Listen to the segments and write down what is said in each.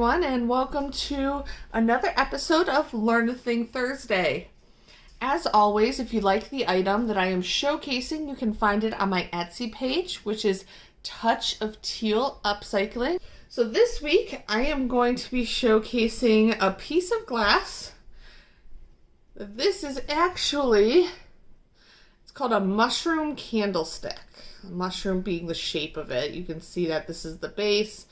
everyone, and welcome to another episode of Learn a Thing Thursday. As always, if you like the item that I am showcasing, you can find it on my Etsy page, which is Touch of Teal Upcycling. So this week, I am going to be showcasing a piece of glass. This is actually, it's called a mushroom candlestick. A mushroom being the shape of it. You can see that this is the base,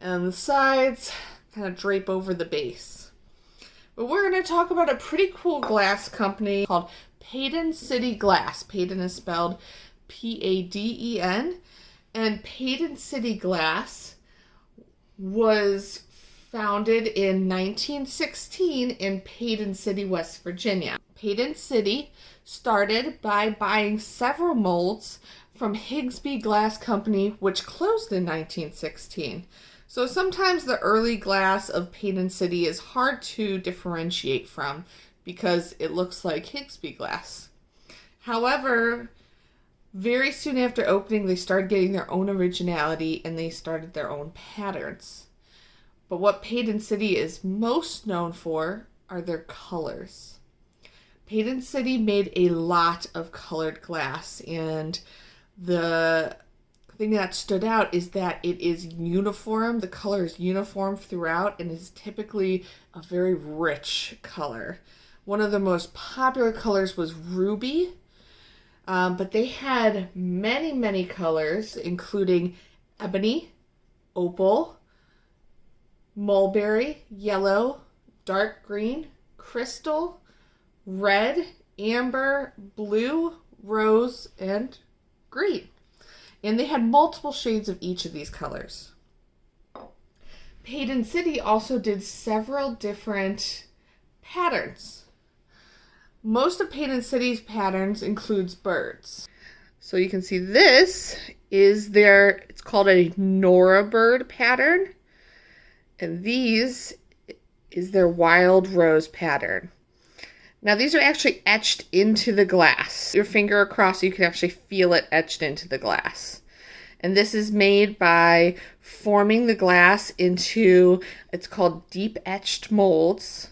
and the sides kind of drape over the base. But we're going to talk about a pretty cool glass company called Paden City Glass. Paden is spelled P-A-D-E-N. And Paden City Glass was founded in 1916 in Paden City, West Virginia. Paden City started by buying several molds from Higsby Glass Company, which closed in 1916. So sometimes the early glass of Paden City is hard to differentiate from because it looks like Higsby glass. However, very soon after opening, they started getting their own originality and they started their own patterns. But what Paden City is most known for are their colors. Paden City made a lot of colored glass, and the thing that stood out is that it is uniform. The color is uniform throughout and is typically a very rich color. One of the most popular colors was ruby, but they had many colors, including ebony, opal, mulberry, yellow, dark green, crystal, red, amber, blue, rose, and green. And they had multiple shades of each of these colors. Paden City also did several different patterns. Most of Paden City's patterns includes birds. So you can see this is it's called a Nora bird pattern. And these is their wild rose pattern. Now these are actually etched into the glass. Your finger across, you can actually feel it etched into the glass. And this is made by forming the glass into, it's called deep etched molds.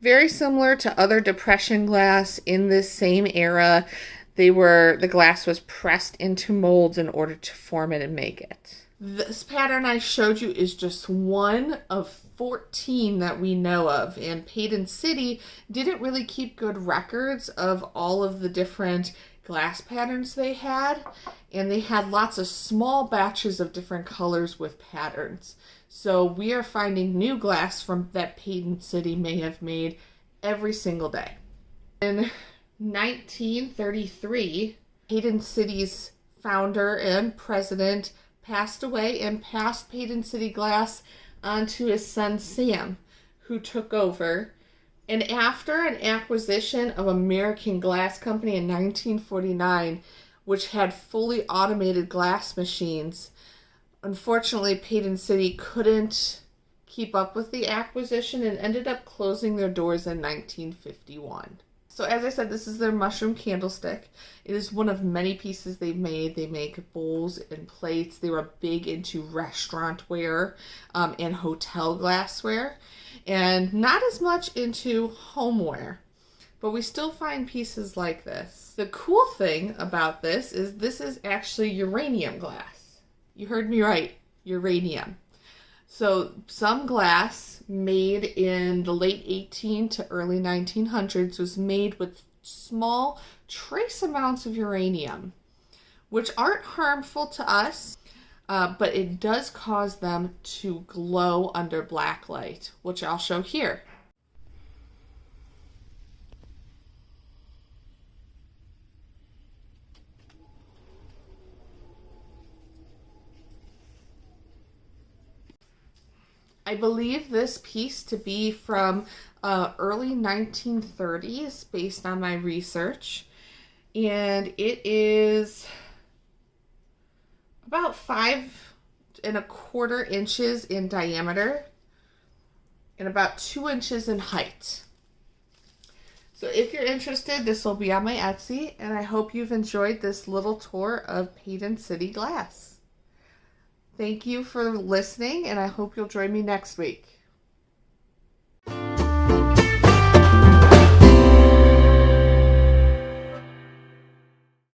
Very similar to other depression glass in this same era. The glass was pressed into molds in order to form it and make it. This pattern I showed you is just one of 14 that we know of, and Paden City didn't really keep good records of all of the different glass patterns they had, and they had lots of small batches of different colors with patterns. So we are finding new glass from that Paden City may have made every single day. In 1933, Paden City's founder and president passed away and passed Paden City Glass on to his son Sam, who took over. And after an acquisition of American Glass Company in 1949, which had fully automated glass machines, unfortunately Paden City couldn't keep up with the acquisition and ended up closing their doors in 1951. So as I said, this is their mushroom candlestick. It is one of many pieces they've made. They make bowls and plates. They were big into restaurantware and hotel glassware, and not as much into homeware. But we still find pieces like this. The cool thing about this is actually uranium glass. You heard me right, uranium. So some glass made in the late 18 to early 1900s was made with small trace amounts of uranium, which aren't harmful to us, but it does cause them to glow under black light, which I'll show here. I believe this piece to be from early 1930s based on my research, and it is about 5¼ inches in diameter and about 2 inches in height. So if you're interested, this will be on my Etsy, and I hope you've enjoyed this little tour of Paden City Glass. Thank you for listening, and I hope you'll join me next week.